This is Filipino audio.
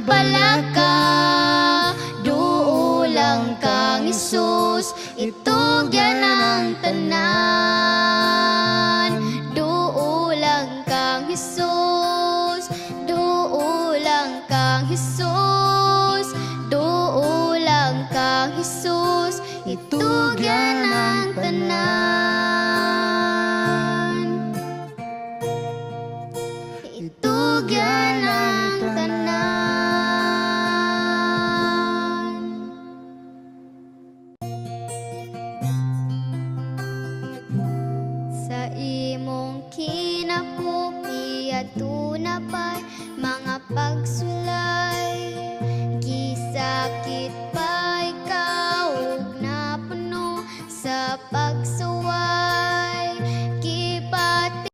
palaka. Duulang kang Isus, itugyan ang tanan. Duulang kang Isus, duulang kang Isus, duulang kang Isus, itugyan ang tanan. Itugyan ang tanan. Sa imong kinabuhi at tunapay mga pagsulay